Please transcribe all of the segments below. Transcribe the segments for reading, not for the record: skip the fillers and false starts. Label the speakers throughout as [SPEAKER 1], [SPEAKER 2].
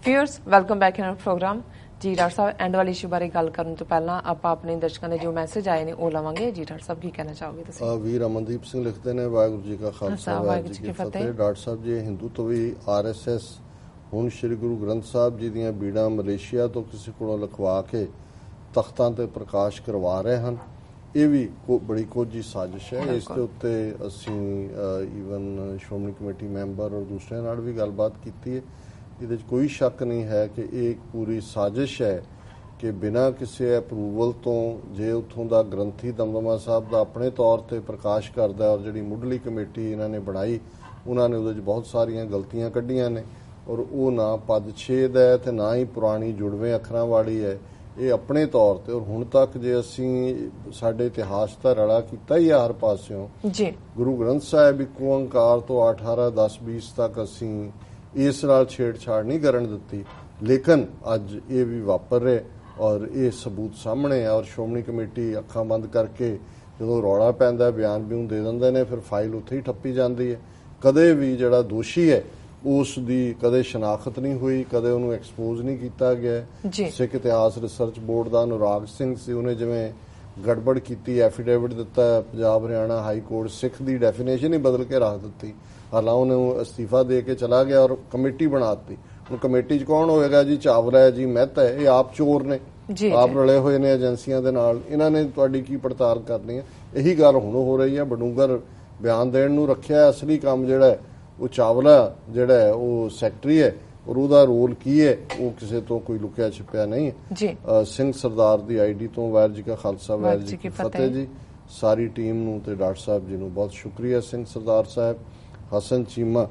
[SPEAKER 1] Viewers welcome back in our program जी। Doctor साहब and वाले इशू बारे गल करन तो पहला आप अपने दर्शकों के जो मैसेज आए ने वो लवांगे जी। डॉक्टर साहब की कहना चाहोगे तुसीं?
[SPEAKER 2] वीर अमनदीप सिंह लिखते हैं वाहिगुरू जी का खालसा वाहिगुरू जी की फतेह। डॉक्टर साहब जी हिंदू तो भी RSS हुण श्री गुरु ग्रंथ साहब जी दीआं बीड़ां मलेशिया तो किसी कोलों लिखवा के तख्तां ते प्रकाश करवा रहे हैं। ये भी बड़ी कोझी साजिश है। इस दे उत्ते असीं ईवन श्रोमणी कमेटी मैंबर और दूसरे नाल भी गलबात कीती है। ये कोई शक नहीं है कि एक पूरी साजिश है कि बिना किसी अप्रूवल तो जे उत्थों का ग्रंथी दमदमा साहब का अपने तौर पर प्रकाश करता और जी मुढ़ली कमेटी इन्होंने बनाई उन्होंने उहदे बहुत सारिया गलतियां कढ़िया ने और वो ना पदछेद है तो ना ही पुरानी जुड़वें अखरां वाली है। ये अपने तौर पर और हुण तक जे असीं साडे इतिहास का रड़ा किया ही हर पास्यों गुरु ग्रंथ साहिब इक ओंकार तो 18 10 20 तक असीं इस नाल छेड़छाड़ नहीं करन दित्ती, लेकिन अज ये भी वापर रहे और ये सबूत सामने है। और श्रोमणी कमेटी अखां बंद करके जो रौला पैंदा बयान ब्यून दे दिंदे ने फिर फाइल उत्थे ही ठप्पी जाती है। कदे भी जिहड़ा दोषी है उसकी कदे शनाख्त नहीं हुई, कदे उन्होंने एक्सपोज नहीं किया गया। सिख इतिहास रिसर्च बोर्ड का अनुराग सिंह से उन्हें जिवें गड़बड़ की एफीडेविट दिता पंजाब हरियाणा हाई कोर्ट सिख की डेफिनेशन ही बदल के रख दी। हालांकि उन्हें अस्तीफा दे के चला गया और कमेटी बना दी। हुण कमेटी च कौन होएगा जी? चावला है जी, मेहता है, ये आप चोर ने, आप रले हुए ने एजेंसियां दे नाल। इन्हां ने तुहाडी की पड़ताल करनी है? यही गल हुण हो रही है। बडूंगर बयान देण नूं रखिया, असली काम जिहड़ा है वो चावला जिहड़ा है वो सैकटरी है और उसका रोल की है वो किसी तो कोई लुकिया छिपया नहीं है। सिंह सरदार की ID तो वाहिगुरू जी का खालसा वाहिगुरू जी की फतेह जी। सारी टीम नूं ते डॉक्टर साहब जी नूं बहुत शुक्रिया। सिंह सरदार साहब, हसन चीमा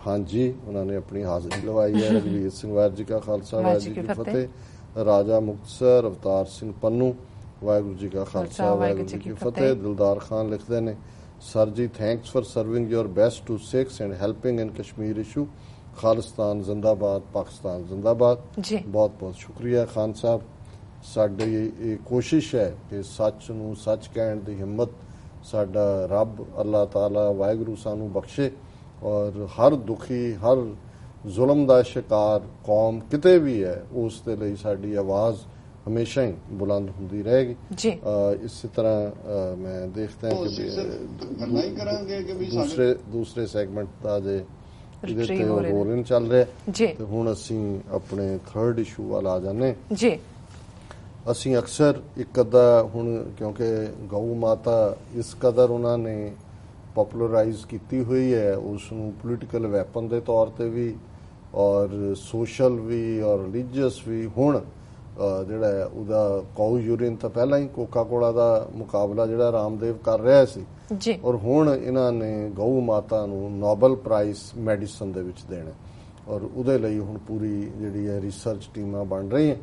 [SPEAKER 2] हाँ जी उन्होंने अपनी हाजिरी लवाई है। रघुवीर सिंह वाहिगुरू जी का खालसा वाहिगुरू जी की फतेह। राजा मुक्तसर अवतार सिंह पन्नू वाहिगुरू जी का खालसा वाहिगुरू जी की फतेह। दिलदार खान लिखते हैं सर जी thanks for serving your best to six and helping in Kashmir issue. Khalistan जिंदाबाद, पाकिस्तान जिंदाबाद। बहुत बहुत शुक्रिया खान साहब। साडी ये कोशिश है कि सच नूं सच कहण दी हिम्मत साडा रब अल्लाह ताला वाहिगुरू सानू बख्शे और हर दुखी हर जुल्म का शिकार कौम किते भी है उस दे लई साडी आवाज़ हमेशा ही बुलंद होंदी रहेगी। इसी तरह मैं देखता हूँ कि दूसरे सैगमेंट का जे रोल चल रहा तो हुण असीं अपने थर्ड इशू वाल आ जाने। असीं अक्सर एक अद्धा हुण क्योंकि गौ माता इस कदर उन्होंने पॉपुलराइज की हुई है उसनूं पोलीटिकल वैपन के तौर पर भी और सोशल भी और रिलीजियस भी। हुण जिहड़ा है उहदा काऊ यूरिन तो पहला ही कोका कोला का मुकाबला जिहड़ा रामदेव कर रहा सी और हुण इन्हां ने गऊ माता नूं नोबल प्राइज मैडिसन दे विच देना और उहदे लई हुण पूरी जिहड़ी है रिसर्च टीमां बन रही हैं।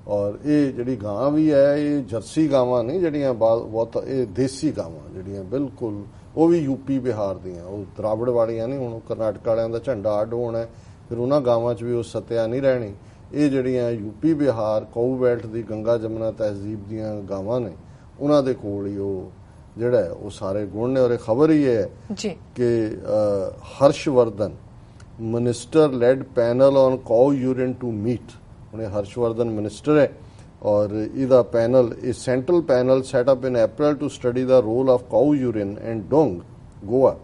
[SPEAKER 2] और ये जिहड़ी गां भी है ये जर्सी गावां नहीं जिहड़ियां बहुत ये देसी गावां जिहड़ियां बिल्कुल वो भी यूपी बिहार दियां, वो द्रावड़ वालियां नहीं। हुण कर्नाटक वालियां दा झंडा अड्ड होना है फिर उन्हां गावां च भी वो सत्या नहीं रहनी। ये जिहड़ियां यूपी बिहार काऊ बेल्ट दी गंगा जमुना तहजीब दियां गावां ने उन्हां दे कोल ही वो जिहड़ा है वो सारे गुण ने। और खबर ही है कि Harshvardhan minister led panel on cow urine to meet. उन्हें हर्षवर्धन मिनिस्टर है और इहदा पैनल ए central panel set up in April to study the role of cow urine and dung गोवा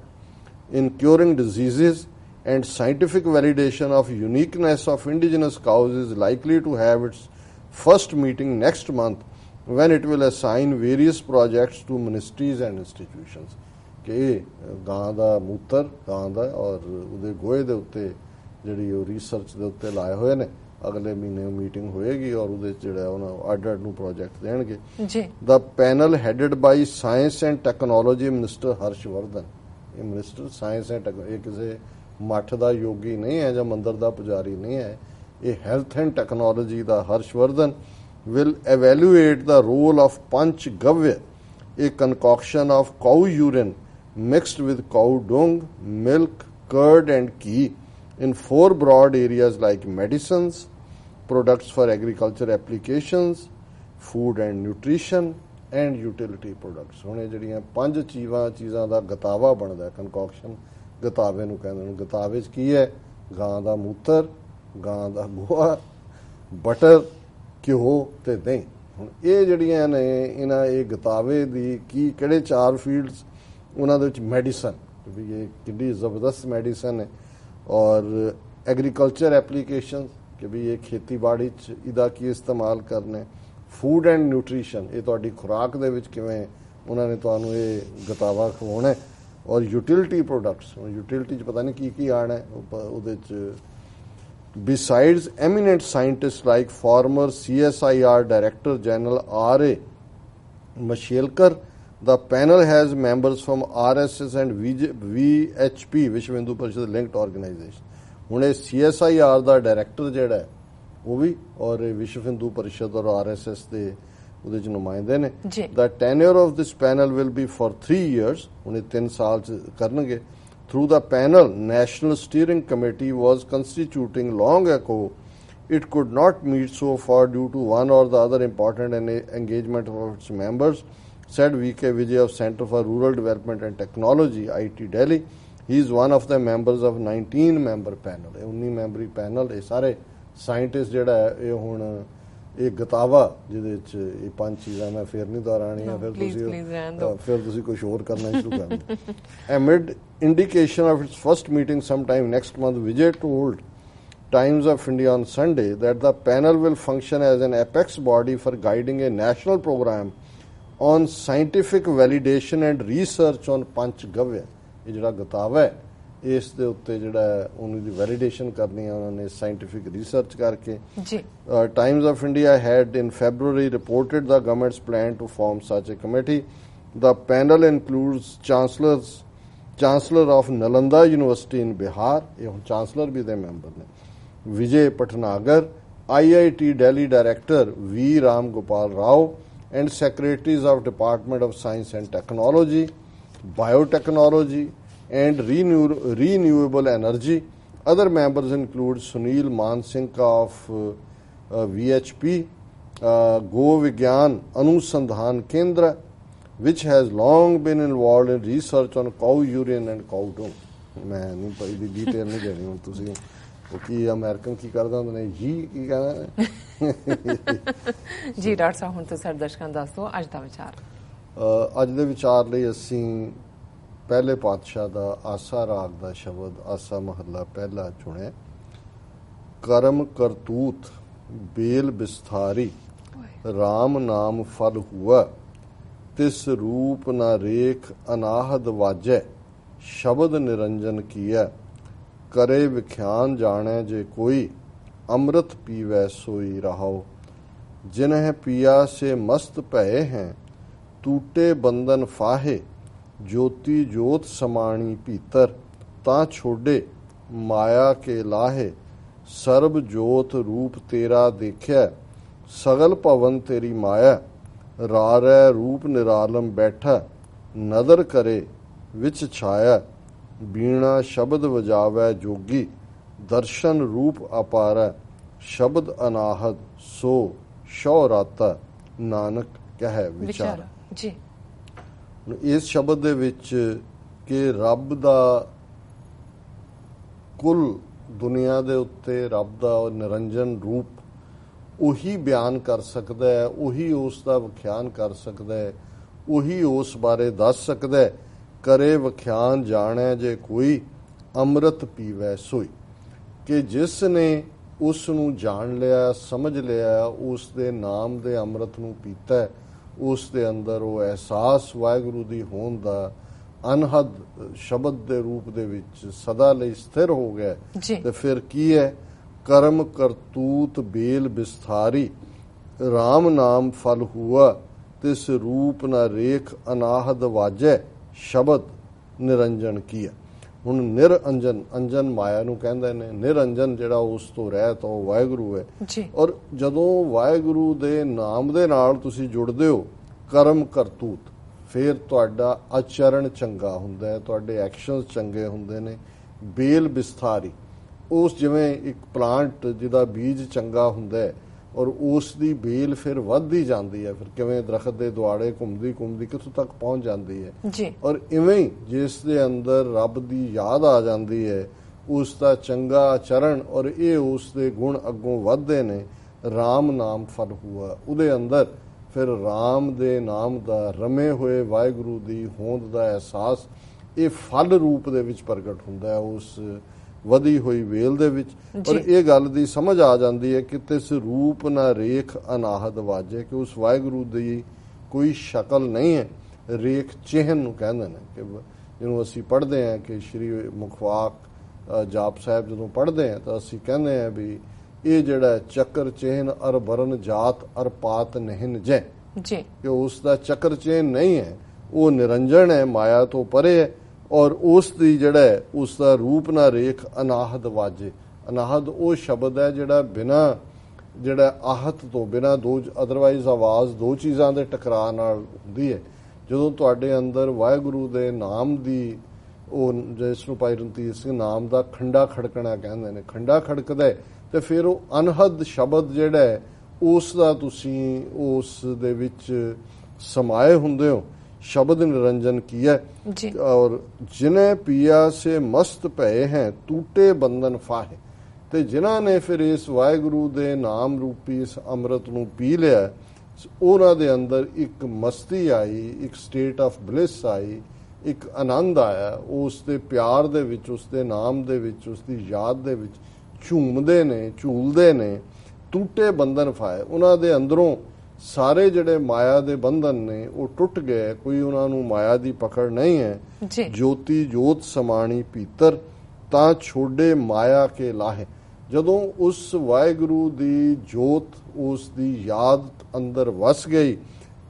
[SPEAKER 2] in curing diseases and scientific validation of uniqueness of indigenous cows is likely to have its first meeting next month when it will assign various projects to ministries and institutions। कि गां दा मूत्र गां दा और उहदे गोहे दे उत्ते जिहड़ी ओ रिसर्च दे उत्ते लाए होए ने अगले महीने मीटिंग होएगी और उहदे जिहड़ा उन्हां अड्ड नूं प्रोजेक्ट देणगे। The panel headed by science and technology minister Harshvardhan. ये मिनिस्टर साइंस एंड टेक्नोलॉजी किसी मठ का योगी नहीं है या मंदिर का पुजारी नहीं है, ये हेल्थ एंड टैक्नोलॉजी का Harshvardhan will evaluate the role of panchagavya a concoction of cow urine mixed with cow dung milk curd and ghee in 4 broad areas like medicines, products for agriculture applications, food and nutrition and utility products। हुण ये जिहड़ियां 5 चीज़ां दा गतावा बनदा है concoction गतावे नूं कहंदे ने। गतावे च की है गां दा मूत्र ਗਾਂ ਦਾ ਗੋਹਾ, ਬਟਰ, ਘਿਓ ਤੇ ਦਹੀਂ। ਹੁਣ ਇਹ ਜਿਹੜੀਆਂ ਨੇ ਇਹਨਾਂ ਇਹ ਗਤਾਵੇ ਦੀ ਕੀ ਕਿਹੜੇ 4 ਫੀਲਡਸ ਉਹਨਾਂ ਦੇ ਵਿੱਚ ਮੈਡੀਸਨ ਵੀ ਇਹ ਕਿੰਨੀ ਜ਼ਬਰਦਸਤ ਮੈਡੀਸਨ ਹੈ, ਔਰ ਐਗਰੀਕਲਚਰ ਐਪਲੀਕੇਸ਼ਨ ਕਿ ਵੀ ਇਹ ਖੇਤੀਬਾੜੀ 'ਚ ਇਹਦਾ ਕੀ ਇਸਤੇਮਾਲ ਕਰਨਾ, ਫੂਡ ਐਂਡ ਨਿਊਟ੍ਰੀਸ਼ਨ ਇਹ ਤੁਹਾਡੀ ਖੁਰਾਕ ਦੇ ਵਿੱਚ ਕਿਵੇਂ ਉਹਨਾਂ ਨੇ ਤੁਹਾਨੂੰ ਇਹ ਗਤਾਵਾ ਖਵਾਉਣਾ, ਔਰ ਯੂਟਿਲਿਟੀ ਪ੍ਰੋਡਕਟਸ। ਯੂਟਿਲਿਟੀ 'ਚ ਪਤਾ ਨਹੀਂ ਕੀ ਕੀ ਆਉਣਾ ਉਹਦੇ 'ਚ। Besides eminent scientists like former CSIR Director General R.A. Mashelkar, the panel has members from RSS and VHP, Vishwa Hindu Parishad linked organization. ਹੁਣ ਇਹ CSIR ਦਾ ਡਾਇਰੈਕਟਰ ਜਿਹੜਾ ਹੈ ਉਹ ਵੀ, ਔਰ ਵਿਸ਼ਵ ਹਿੰਦੂ ਪਰਿਸ਼ਦ ਔਰ RSS ਦੇ ਉਹਦੇ ਚ ਨੁਮਾਇੰਦੇ ਨੇ। The tenure of this panel will be for 3 years, ਹੁਣ ਇਹ 3 ਸਾਲ ਚ ਕਰਨਗੇ। Through the panel, National Steering Committee was constituting long ago. It could not meet so far due to one or the other important engagement of its members, said V.K. Vijay of Center for Rural Development and Technology, IT Delhi. He is one of the members of 19-member panel. 19-member panel, ਇਹ ਸਾਰੇ scientist ਜਿਹੜਾ ਹੈ ਇਹ ਹੁਣ ਇਹ ਗਤਾਵਾ ਜਿਹਦੇ ਵਿੱਚ ਇਹ 5 ਚੀਜ਼ਾਂ ਮੈਂ ਫਿਰ ਨਹੀਂ ਦੁਹਰਾਉਣੀਆਂ, ਫਿਰ ਤੁਸੀਂ ਕੁਝ ਹੋਰ ਕਰਨਾ ਸ਼ੁਰੂ ਕਰ ਦਿਓ। Amid indication of its first meeting sometime next month, Vijay told Times of India on Sunday that the panel will function as an apex body for guiding a national program on scientific validation and research on Panchgavya. ਇਹ ਜਿਹੜਾ ਗਤਾਵਾ ਹੈ ਇਸ ਦੇ ਉੱਤੇ ਜਿਹੜਾ ਉਹਨੂੰ ਦੀ validation ਕਰਨੀ ਹੈ ਉਹਨਾਂ ਨੇ ਸਾਇੰਟਿਫਿਕ ਰਿਸਰਚ ਕਰਕੇ। Times of India had in February reported the government's plan to form such a committee. The panel includes Chancellor of Nalanda University in Bihar, ਇਹ ਹੁਣ ਚਾਂਸਲਰ ਵੀ ਦੇ ਮੈਂਬਰ ਨੇ, Vijay Patnagar, IIT Delhi Director V. Ram Gopal Rao, and Secretaries of Department of Science and Technology, Biotechnology and Renewable Energy. Other members include Sunil Mansinka of VHP, Go Vigyan Anusandhan Kendra, which has long been involved in research on cow urine and cow dung. मैं नहीं पढ़ी the detail नहीं देनी हूँ तुसी वो की American की करदा ਹੁੰਦੇ ਨੇ ਜੀ ਕੀ ਕਹਿੰਦਾ
[SPEAKER 1] ਜੀ ਡਾਕਟਰ ਸਾਹਿਬ। ਹੁਣ ਤੁਸੀਂ ਦਰਸ਼ਕਾਂ ਦੱਸ ਦਿਓ ਅੱਜ ਦਾ ਵਿਚਾਰ।
[SPEAKER 2] ਅੱਜ ਦੇ ਵਿਚਾਰ ਲਈ ਅਸੀਂ ਪਹਿਲੇ ਪਾਤਸ਼ਾਹ ਦਾ ਆਸਾ ਰਾਗ ਦਾ ਸ਼ਬਦ ਆਸਾ ਮਹੱਲਾ ਪਹਿਲਾ ਚੁਣਿਆ। ਕਰਮ ਕਰਤੂਤ ਬੇਲ ਬਿਸਥਾਰੀ, ਰਾਮ ਨਾਮ ਫਲ ਹੁਆ, ਤਿਸ ਰੂਪ ਨਾ ਰੇਖ ਅਨਾਹਦ ਵਾਜੈ, ਸ਼ਬਦ ਨਿਰੰਜਨ ਕੀਆ, ਕਰੇ ਵਿਖਿਆਨ ਜਾਣੈ ਜੇ ਕੋਈ, ਅੰਮ੍ਰਿਤ ਪੀਵੈ ਸੋਈ ਰਹਾਓ। ਜਿਨਹਿ ਪਿਆ ਸੇ ਮਸਤ ਭਏ ਹੈਂ, ਟੂਟੇ ਬੰਧਨ ਫਾਹੇ, ज्योति जोत समाणी भीतर, ता छोड़े माया के लाहे, सर्ब जोत रूप तेरा देखिया, सगल भवन तेरी माया, रारै रूप निरालम बैठा, नदर करे विच छाया, बीणा शब्द वजावै जोगी, दर्शन रूप अपारा, शब्द अनाहद सो शौ राता, नानक कह विचारा।
[SPEAKER 1] जी
[SPEAKER 2] ਇਸ ਸ਼ਬਦ ਦੇ ਵਿੱਚ ਕਿ ਰੱਬ ਦਾ ਕੁੱਲ ਦੁਨੀਆ ਦੇ ਉੱਤੇ ਰੱਬ ਦਾ ਨਿਰੰਜਨ ਰੂਪ ਉਹੀ ਬਿਆਨ ਕਰ ਸਕਦਾ ਹੈ, ਉਹੀ ਉਸ ਦਾ ਵਿਖਿਆਨ ਕਰ ਸਕਦਾ ਹੈ, ਉਹੀ ਉਸ ਬਾਰੇ ਦੱਸ ਸਕਦਾ ਹੈ। ਕਰੇ ਵਿਖਿਆਨ ਜਾਣੈ ਜੇ ਕੋਈ, ਅੰਮ੍ਰਿਤ ਪੀਵੈ ਸੋਈ, ਕਿ ਜਿਸ ਨੇ ਉਸ ਨੂੰ ਜਾਣ ਲਿਆ ਸਮਝ ਲਿਆ ਉਸ ਦੇ ਨਾਮ ਦੇ ਅੰਮ੍ਰਿਤ ਨੂੰ ਪੀਤਾ ਹੈ, ਉਸ ਦੇ ਅੰਦਰ ਉਹ ਅਹਿਸਾਸ ਵਾਹਿਗੁਰੂ ਦੀ ਹੋਂਦ ਦਾ ਅਨਹਦ ਸ਼ਬਦ ਦੇ ਰੂਪ ਦੇ ਵਿੱਚ ਸਦਾ ਲਈ ਸਥਿਰ ਹੋ ਗਿਆ। ਤੇ ਫਿਰ ਕੀ ਹੈ? ਕਰਮ ਕਰਤੂਤ ਬੇਲ ਬਿਸਥਾਰੀ, ਰਾਮ ਨਾਮ ਫਲ ਹੁਆ, ਤਿਸ ਰੂਪ ਨ ਰੇਖ ਅਨਾਹਦ ਵਾਜੈ, ਸ਼ਬਦ ਨਿਰੰਜਨ ਕੀਆ। ਹੁਣ ਨਿਰਅੰਜਨ, ਅੰਜਨ ਮਾਇਆ ਨੂੰ ਕਹਿੰਦੇ ਨੇ, ਨਿਰੰਜਨ ਜਿਹੜਾ ਉਸ ਤੋਂ ਰਹਿਤ ਉਹ ਵਾਹਿਗੁਰੂ ਹੈ। ਔਰ ਜਦੋਂ ਵਾਹਿਗੁਰੂ ਦੇ ਨਾਮ ਦੇ ਨਾਲ ਤੁਸੀਂ ਜੁੜਦੇ ਹੋ, ਕਰਮ ਕਰਤੂਤ, ਫਿਰ ਤੁਹਾਡਾ ਆਚਰਣ ਚੰਗਾ ਹੁੰਦਾ ਹੈ, ਤੁਹਾਡੇ ਐਕਸ਼ਨਸ ਚੰਗੇ ਹੁੰਦੇ ਨੇ। ਬੇਲ ਬਿਸਥਾਰੀ, ਉਸ ਜਿਵੇਂ ਇੱਕ ਪਲਾਂਟ ਜਿਹਦਾ ਬੀਜ ਚੰਗਾ ਹੁੰਦਾ ਹੈ ਔਰ ਉਸ ਦੀ ਬੇਲ ਫਿਰ ਵੱਧਦੀ ਜਾਂਦੀ ਹੈ, ਫਿਰ ਕਿਵੇਂ ਦਰਖਤ ਦੇ ਦੁਆਲੇ ਘੁੰਮਦੀ ਘੁੰਮਦੀ ਕਿੱਥੋਂ ਤੱਕ ਪਹੁੰਚ ਜਾਂਦੀ ਹੈ। ਔਰ ਇਵੇਂ ਹੀ ਜਿਸ ਦੇ ਅੰਦਰ ਰੱਬ ਦੀ ਯਾਦ ਆ ਜਾਂਦੀ ਹੈ, ਉਸ ਦਾ ਚੰਗਾ ਆਚਰਣ ਔਰ ਇਹ ਉਸ ਦੇ ਗੁਣ ਅੱਗੋਂ ਵੱਧਦੇ ਨੇ। ਰਾਮ ਨਾਮ ਫਲ ਹੁਆ, ਉਹਦੇ ਅੰਦਰ ਫਿਰ ਰਾਮ ਦੇ ਨਾਮ ਦਾ, ਰਮੇ ਹੋਏ ਵਾਹਿਗੁਰੂ ਦੀ ਹੋਂਦ ਦਾ ਅਹਿਸਾਸ ਇਹ ਫਲ ਰੂਪ ਦੇ ਵਿੱਚ ਪ੍ਰਗਟ ਹੁੰਦਾ ਹੈ ਉਸ ਵਧੀ ਹੋਈ ਵੇਲ ਦੇ ਵਿੱਚ। ਔਰ ਇਹ ਗੱਲ ਦੀ ਸਮਝ ਆ ਜਾਂਦੀ ਹੈ ਕਿ ਤਿਸ ਰੂਪ ਨਾ ਰੇਖ ਅਨਾਹਦ ਵਾਜੇ, ਕਿ ਉਸ ਵਾਹਿਗੁਰੂ ਦੀ ਕੋਈ ਸ਼ਕਲ ਨਹੀਂ ਹੈ। ਰੇਖ ਚਿਹਨ ਨੂੰ ਕਹਿੰਦੇ ਨੇ, ਕਿ ਜਿਹਨੂੰ ਅਸੀਂ ਪੜ੍ਹਦੇ ਹਾਂ ਕਿ ਸ਼੍ਰੀ ਮੁਖਵਾਕ ਜਾਪ ਸਾਹਿਬ ਜਦੋਂ ਪੜ੍ਹਦੇ ਹਾਂ ਤਾਂ ਅਸੀਂ ਕਹਿੰਦੇ ਹਾਂ ਵੀ ਇਹ ਜਿਹੜਾ ਚੱਕਰ ਚਿਹਨ ਅਰ ਬਰਨ ਜਾਤ ਅਰ ਪਾਤ ਨਹਿਨ ਜੈ, ਕਿ ਉਸ ਦਾ ਚੱਕਰ ਚਿਹਨ ਨਹੀਂ ਹੈ, ਉਹ ਨਿਰੰਜਨ ਹੈ, ਮਾਇਆ ਤੋਂ ਪਰੇ ਹੈ। ਔਰ ਉਸ ਦੀ ਜਿਹੜਾ ਉਸ ਦਾ ਰੂਪ ਨਾ ਰੇਖ ਅਨਾਹਦ ਵਾਜੇ। ਅਨਾਹਦ ਉਹ ਸ਼ਬਦ ਹੈ ਜਿਹੜਾ ਬਿਨਾਂ ਜਿਹੜਾ ਆਹਤ ਤੋਂ ਬਿਨਾਂ ਦੋ ਅਦਰਵਾਈਜ਼ ਆਵਾਜ਼ ਦੋ ਚੀਜ਼ਾਂ ਦੇ ਟਕਰਾਅ ਨਾਲ ਹੁੰਦੀ ਹੈ। ਜਦੋਂ ਤੁਹਾਡੇ ਅੰਦਰ ਵਾਹਿਗੁਰੂ ਦੇ ਨਾਮ ਦੀ ਉਹ ਜਿਸ ਨੂੰ ਭਾਈ ਰਣਧੀਰ ਸਿੰਘ ਨਾਮ ਦਾ ਖੰਡਾ ਖੜਕਣਾ ਕਹਿੰਦੇ ਨੇ, ਖੰਡਾ ਖੜਕਦਾ ਤੇ ਫਿਰ ਉਹ ਅਨਹਦ ਸ਼ਬਦ ਜਿਹੜਾ ਹੈ ਉਸ ਦਾ ਤੁਸੀਂ ਉਸ ਦੇ ਵਿੱਚ ਸਮਾਏ ਹੁੰਦੇ ਹੋ। ਸ਼ਬਦ ਨਿਰੰਜਨ ਕੀਆ ਔਰ ਜਿਨੇ ਪੀਆ ਸੇ ਮਸਤ ਭਏ ਹੈ ਟੂਟੇ ਬੰਧਨ ਫਾਹੇ, ਤੇ ਜਿਨ੍ਹਾਂ ਨੇ ਫਿਰ ਇਸ ਵਾਹਿਗੁਰੂ ਦੇ ਨਾਮ ਰੂਪੀ ਇਸ ਅੰਮ੍ਰਿਤ ਨੂੰ ਪੀ ਲਿਆ, ਉਹਨਾਂ ਦੇ ਅੰਦਰ ਇੱਕ ਮਸਤੀ ਆਈ, ਇੱਕ ਸਟੇਟ ਆਫ ਬਲਿਸ ਆਈ, ਇੱਕ ਆਨੰਦ ਆਇਆ। ਉਸ ਦੇ ਪਿਆਰ ਦੇ ਵਿੱਚ, ਉਸ ਦੇ ਨਾਮ ਦੇ ਵਿੱਚ, ਉਸ ਦੀ ਯਾਦ ਦੇ ਵਿੱਚ ਝੂਮਦੇ ਨੇ, ਝੂਲਦੇ ਨੇ। ਟੂਟੇ ਬੰਧਨ ਫਾਏ, ਉਹਨਾਂ ਦੇ ਅੰਦਰੋਂ ਸਾਰੇ ਜਿਹੜੇ ਮਾਇਆ ਦੇ ਬੰਧਨ ਨੇ ਉਹ ਟੁੱਟ ਗਏ, ਕੋਈ ਉਹਨਾਂ ਨੂੰ ਮਾਇਆ ਦੀ ਪਕੜ ਨਹੀਂ ਹੈ। ਜੋਤੀ ਜੋਤ ਸਮਾਣੀ ਭੀਤਰ ਤਾਂ ਛੋਡੇ ਮਾਇਆ ਕੇ ਲਾਹੇ, ਜਦੋਂ ਉਸ ਵਾਹਿਗੁਰੂ ਦੀ ਜੋਤ ਉਸ ਦੀ ਯਾਦ ਅੰਦਰ ਵਸ ਗਈ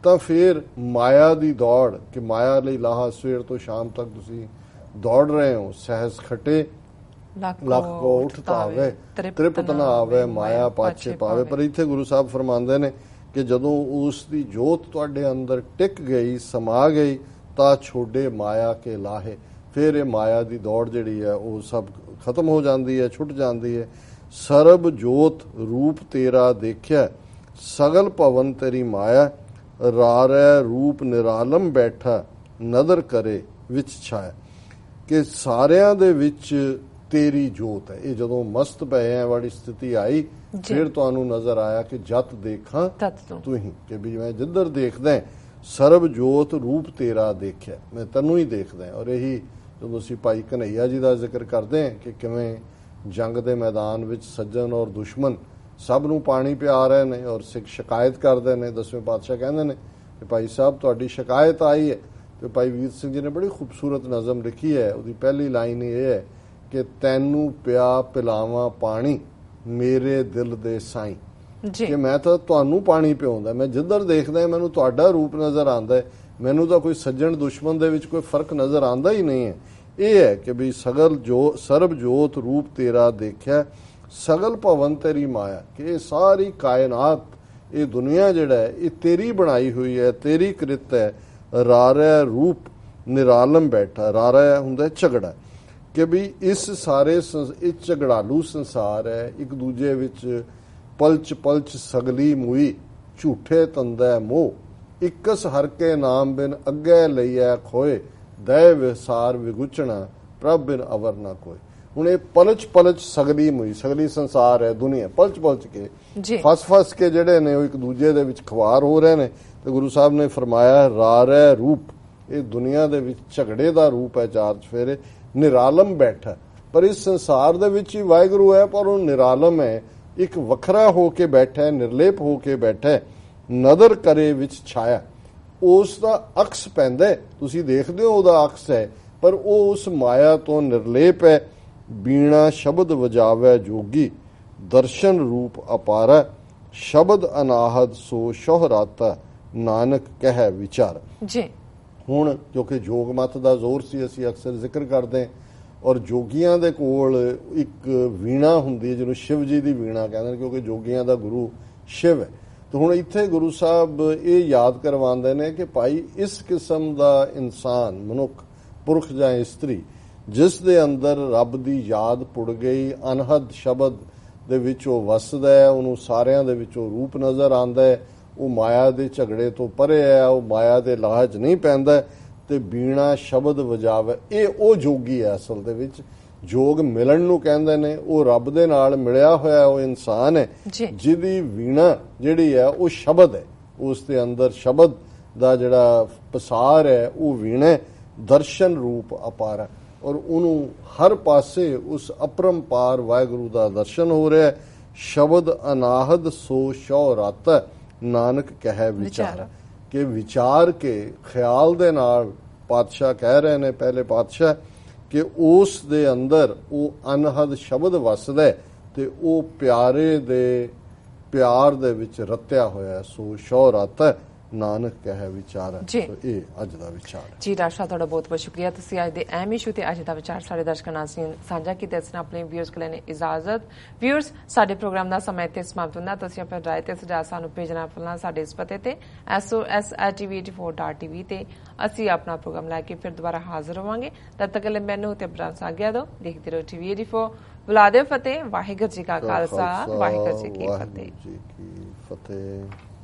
[SPEAKER 2] ਤਾਂ ਫਿਰ ਮਾਇਆ ਦੀ ਦੌੜ, ਕਿ ਮਾਇਆ ਲਈ ਲਾਹਾ ਸਵੇਰ ਤੋਂ ਸ਼ਾਮ ਤੱਕ ਤੁਸੀਂ ਦੌੜ ਰਹੇ ਹੋ, ਸਹਿਜ ਖਟੇ ਲੱਖ ਕੋ ਉਠ ਤਾਵੇ, ਤ੍ਰਿਪਤ ਨਾ ਆਵੇ ਮਾਇਆ ਪਾਛੇ ਪਾਵੇ। ਪਰ ਇੱਥੇ ਗੁਰੂ ਸਾਹਿਬ ਫਰਮਾਉਂਦੇ ਨੇ ਕਿ ਜਦੋਂ ਉਸ ਦੀ ਜੋਤ ਤੁਹਾਡੇ ਅੰਦਰ ਟਿਕ ਗਈ, ਸਮਾ ਗਈ, ਤਾਂ ਛੋਡੇ ਮਾਇਆ ਕੇ ਲਾਹੇ, ਫਿਰ ਇਹ ਮਾਇਆ ਦੀ ਦੌੜ ਜਿਹੜੀ ਹੈ ਉਹ ਸਭ ਖਤਮ ਹੋ ਜਾਂਦੀ ਹੈ, ਛੁੱਟ ਜਾਂਦੀ ਹੈ। ਸਰਬ ਜੋਤ ਰੂਪ ਤੇਰਾ ਦੇਖਿਆ, ਸਗਲ ਭਵਨ ਤੇਰੀ ਮਾਇਆ, ਰਾਰੈ ਰੂਪ ਨਿਰਾਲਮ ਬੈਠਾ, ਨਦਰ ਕਰੇ ਵਿੱਚ ਛਾਇਆ, ਕਿ ਸਾਰਿਆਂ ਦੇ ਵਿੱਚ ਤੇਰੀ ਜੋਤ ਹੈ। ਇਹ ਜਦੋਂ ਮਸਤ ਪਏ ਹੈ ਵਾਲੀ ਸਥਿਤੀ ਆਈ, ਫਿਰ ਤੁਹਾਨੂੰ ਨਜ਼ਰ ਆਇਆ ਕਿ ਜਤ ਦੇਖਾਂ ਤੂੰ ਹੀ, ਕਿ ਵੀ ਮੈਂ ਜਿੱਧਰ ਦੇਖਦਾ ਸਰਬ ਜੋਤ ਰੂਪ ਤੇਰਾ ਦੇਖਿਆ, ਮੈਂ ਤੈਨੂੰ ਹੀ ਦੇਖਦਾ। ਔਰ ਇਹੀ ਜਦੋਂ ਅਸੀਂ ਭਾਈ ਕਨ੍ਹਈਆ ਜੀ ਦਾ ਜ਼ਿਕਰ ਕਰਦੇ ਹਾਂ ਕਿ ਕਿਵੇਂ ਜੰਗ ਦੇ ਮੈਦਾਨ ਵਿੱਚ ਸੱਜਣ ਔਰ ਦੁਸ਼ਮਣ ਸਭ ਨੂੰ ਪਾਣੀ ਪਿਆ ਰਹੇ ਨੇ ਔਰ ਸਿੱਖ ਸ਼ਿਕਾਇਤ ਕਰਦੇ ਨੇ। 10ਵੇਂ ਪਾਤਸ਼ਾਹ ਕਹਿੰਦੇ ਨੇ ਕਿ ਭਾਈ ਸਾਹਿਬ ਤੁਹਾਡੀ ਸ਼ਿਕਾਇਤ ਆਈ ਹੈ, ਤੇ ਭਾਈ ਵੀਰ ਸਿੰਘ ਜੀ ਨੇ ਬੜੀ ਖੂਬਸੂਰਤ ਨਜ਼ਮ ਲਿਖੀ ਹੈ। ਉਹਦੀ ਪਹਿਲੀ ਲਾਈਨ ਇਹ ਹੈ ਕਿ ਤੈਨੂੰ ਪਿਆ ਪਿਲਾਵਾਂ ਪਾਣੀ ਮੇਰੇ ਦਿਲ ਦੇ ਸਾਈਂ, ਕਿ ਮੈਂ ਤਾਂ ਤੁਹਾਨੂੰ ਪਾਣੀ ਪਿਆਉਂਦਾ, ਮੈਂ ਜਿੱਧਰ ਦੇਖਦਾ ਮੈਨੂੰ ਤੁਹਾਡਾ ਰੂਪ ਨਜ਼ਰ ਆਉਂਦਾ, ਮੈਨੂੰ ਤਾਂ ਕੋਈ ਸੱਜਣ ਦੁਸ਼ਮਣ ਦੇ ਵਿੱਚ ਕੋਈ ਫਰਕ ਨਜ਼ਰ ਆਉਂਦਾ ਹੀ ਨਹੀਂ ਹੈ। ਇਹ ਹੈ ਕਿ ਵੀ ਸਰਬ ਜੋਤ ਰੂਪ ਤੇਰਾ ਦੇਖਿਆ, ਸਗਲ ਭਵਨ ਤੇਰੀ ਮਾਇਆ, ਕਿ ਇਹ ਸਾਰੀ ਕਾਇਨਾਤ, ਇਹ ਦੁਨੀਆ ਜਿਹੜਾ ਹੈ ਇਹ ਤੇਰੀ ਬਣਾਈ ਹੋਈ ਹੈ, ਤੇਰੀ ਕ੍ਰਿਤ ਹੈ। ਰਾਰੈ ਰੂਪ ਨਿਰਾਲਮ ਬੈਠਾ, ਰਾਰੈ ਹੁੰਦਾ ਝਗੜਾ, ਕਿ ਵੀ ਇਸ ਸਾਰੇ ਇਹ ਝਗੜਾਲੂ ਸੰਸਾਰ ਹੈ, ਇੱਕ ਦੂਜੇ ਵਿੱਚ ਪਲਚ ਪਲਚ ਸਗਲੀ ਮੂਈ, ਝੂਠੇ ਤੰਦੈ ਮੋਹ, ਇਕਸ ਹਰ ਕੇ ਨਾਮ ਬਿਨ ਅੱਗੇ ਲਈਐ ਖੋਏ, ਦੈ ਵਿਸਾਰ ਵਿਗੁਚਣਾ ਪ੍ਰਭ ਬਿਨ ਅਵਰ ਨਾ ਕੋਈ। ਹੁਣ ਇਹ ਪਲਚ ਪਲਚ ਸਗਲੀ ਮੂਈ, ਸਗਲੀ ਸੰਸਾਰ ਹੈ ਦੁਨੀਆ, ਪਲਚ ਪਲਚ ਕੇ ਫਸ ਕੇ ਜਿਹੜੇ ਨੇ ਉਹ ਇੱਕ ਦੂਜੇ ਦੇ ਵਿੱਚ ਖਵਾਰ ਹੋ ਰਹੇ ਨੇ। ਤੇ ਗੁਰੂ ਸਾਹਿਬ ਨੇ ਫਰਮਾਇਆ ਰਾਰੈ ਰੂਪ, ਇਹ ਦੁਨੀਆ ਦੇ ਵਿੱਚ ਝਗੜੇ ਦਾ ਰੂਪ ਹੈ, ਚਾਰ ਚਫੇਰੇ, ਨਿਰਾਲਮ ਬੈਠਾ। ਪਰ ਇਸ ਸੰਸਾਰ ਦੇ ਵਿੱਚ ਹੀ ਵਾਹਿਗੁਰੂ ਹੈ, ਪਰ ਉਹ ਨਿਰਾਲਮ ਹੈ, ਇੱਕ ਵੱਖਰਾ ਹੋ ਕੇ ਬੈਠਾ ਹੈ, ਨਿਰਲੇਪ ਹੋ ਕੇ ਬੈਠਾ ਹੈ। ਨਦਰ ਕਰੇ ਵਿੱਚ ਛਾਇਆ, ਉਸ ਦਾ ਅਕਸ ਪੈਂਦਾ, ਤੁਸੀਂ ਦੇਖਦੇ ਹੋ ਉਹਦਾ ਅਕਸ ਹੈ, ਪਰ ਉਹ ਉਸ ਮਾਇਆ ਤੋਂ ਨਿਰਲੇਪ ਹੈ। ਬੀਣਾ ਸ਼ਬਦ ਵਜਾਵੇ ਜੋਗੀ, ਦਰਸ਼ਨ ਰੂਪ ਅਪਾਰਾ, ਸ਼ਬਦ ਅਨਾਹਦ ਸੋ ਸ਼ੋਹਰਾਤਾ, ਨਾਨਕ ਕਹਿ ਵਿਚਾਰ। ਹੁਣ ਜੋ ਕਿ ਜੋਗ ਮਤ ਦਾ ਜ਼ੋਰ ਸੀ, ਅਸੀਂ ਅਕਸਰ ਜ਼ਿਕਰ ਕਰਦੇ ਹਾਂ, ਔਰ ਜੋਗੀਆਂ ਦੇ ਕੋਲ ਇੱਕ ਵੀਣਾ ਹੁੰਦੀ ਹੈ ਜਿਹਨੂੰ ਸ਼ਿਵ ਜੀ ਦੀ ਵੀਣਾ ਕਹਿੰਦੇ ਨੇ, ਕਿਉਂਕਿ ਜੋਗੀਆਂ ਦਾ ਗੁਰੂ ਸ਼ਿਵ ਹੈ। ਤੇ ਹੁਣ ਇੱਥੇ ਗੁਰੂ ਸਾਹਿਬ ਇਹ ਯਾਦ ਕਰਵਾਉਂਦੇ ਨੇ ਕਿ ਭਾਈ ਇਸ ਕਿਸਮ ਦਾ ਇਨਸਾਨ, ਮਨੁੱਖ, ਪੁਰਖ ਜਾਂ ਇਸਤਰੀ, ਜਿਸ ਦੇ ਅੰਦਰ ਰੱਬ ਦੀ ਯਾਦ ਪੁੜ ਗਈ, ਅਨਹਦ ਸ਼ਬਦ ਦੇ ਵਿੱਚ ਉਹ ਵਸਦਾ ਹੈ, ਉਹਨੂੰ ਸਾਰਿਆਂ ਦੇ ਵਿੱਚ ਉਹ ਰੂਪ ਨਜ਼ਰ ਆਉਂਦਾ ਹੈ, ਉਹ ਮਾਇਆ ਦੇ ਝਗੜੇ ਤੋਂ ਪਰੇ ਹੈ, ਉਹ ਮਾਇਆ ਦੇ ਲਾਹ 'ਚ ਨਹੀਂ ਪੈਂਦਾ, ਤੇ ਬੀਣਾ ਸ਼ਬਦ ਵਜਾਵੇ, ਇਹ ਉਹ ਜੋਗੀ ਹੈ ਅਸਲ ਦੇ ਵਿੱਚ ਜੋਗ ਮਿਲਣ ਨੂੰ ਕਹਿੰਦੇ ਨੇ, ਉਹ ਰੱਬ ਦੇ ਨਾਲ ਮਿਲਿਆ ਹੋਇਆ ਉਹ ਇਨਸਾਨ ਹੈ ਜਿਹਦੀ ਵੀਣਾ ਜਿਹੜੀ ਹੈ ਉਹ ਸ਼ਬਦ ਹੈ, ਉਸ ਦੇ ਅੰਦਰ ਸ਼ਬਦ ਦਾ ਜਿਹੜਾ ਪਸਾਰ ਹੈ ਉਹ ਵੀਣਾ ਦਰਸ਼ਨ ਰੂਪ ਅਪਾਰ, ਔਰ ਉਹਨੂੰ ਹਰ ਪਾਸੇ ਉਸ ਅਪਰੰਪਾਰ ਵਾਹਿਗੁਰੂ ਦਾ ਦਰਸ਼ਨ ਹੋ ਰਿਹਾ। ਸ਼ਬਦ ਅਨਾਹਦ ਸੋ ਸ਼ੌ ਰਤ, ਨਾਨਕ ਕਹੈ ਵਿਚਾਰ, ਕਿ ਵਿਚਾਰ ਕੇ ਖਿਆਲ ਦੇ ਨਾਲ ਪਾਤਸ਼ਾਹ ਕਹਿ ਰਹੇ ਨੇ ਪਹਿਲੇ ਪਾਤਸ਼ਾਹ ਕਿ ਉਸ ਦੇ ਅੰਦਰ ਉਹ ਅਨਹਦ ਸ਼ਬਦ ਵਸਦਾ ਤੇ ਉਹ ਪਿਆਰੇ ਦੇ ਪਿਆਰ ਦੇ ਵਿੱਚ ਰਤਿਆ ਹੋਇਆ। ਸੋ ਸ਼ੌ ਰਤ ਨਾਨਕ ਕਹੇ ਵਿਚਾਰ। ਇਹ ਅੱਜ ਦਾ ਵਿਚਾਰ
[SPEAKER 1] ਜੀ। ਡਾਕਟਰ ਸਾਹਿਬ ਤੁਹਾਡਾ ਬਹੁਤ ਬਹੁਤ ਸ਼ੁਕਰੀਆ, ਤੁਸੀਂ ਅੱਜ ਦੇ ਅਹਿਮ ਇਸ਼ੂ ਤੇ ਅੱਜ ਦਾ ਵਿਚਾਰ ਸਾਡੇ ਦਰਸ਼ਕਾਂ ਨਾਲ ਸਾਂਝਾ ਕੀਤਾ। ਇਸ ਨਾਲ ਆਪਣੇ ਵਿਊਅਰਸ ਕੋਲ ਲੈਣੇ ਇਜਾਜ਼ਤ। ਵਿਊਅਰਸ, ਸਾਡੇ ਪ੍ਰੋਗਰਾਮ ਦਾ ਸਮਾਂ ਇੱਥੇ ਸਮਾਪਤ ਹੁੰਦਾ। ਤੁਸੀਂ ਆਪਣੀ ਰਾਏ ਤੇ ਸੁਝਾਅ ਸਾਨੂੰ ਭੇਜਣਾ ਭੁੱਲਣਾ ਸਾਡੇ ਇਸ ਪਤੇ ਤੇ sos@tv84.tv ਤੇ ਅਸੀਂ ਆਪਣਾ ਪ੍ਰੋਗਰਾਮ ਲੈ ਕੇ ਫਿਰ ਦੁਬਾਰਾ ਹਾਜ਼ਰ ਹੋਵਾਂਗੇ। ਤਦ ਤੱਕ ਲਈ ਮੈਨੂੰ ਤੇ ਬ੍ਰਾਂਸ ਆਗਿਆ ਦਿਓ। ਦੇਖਦੇ ਰਹੋ TV84। ਬੁਲਾ ਦਿਓ ਫਤਿਹ। ਵਾਹਿਗੁਰੂ ਜੀ ਕਾ ਖਾਲਸਾ, ਵਾਹਿਗੁਰੂ ਜੀ ਕੀ ਫਤਿਹ।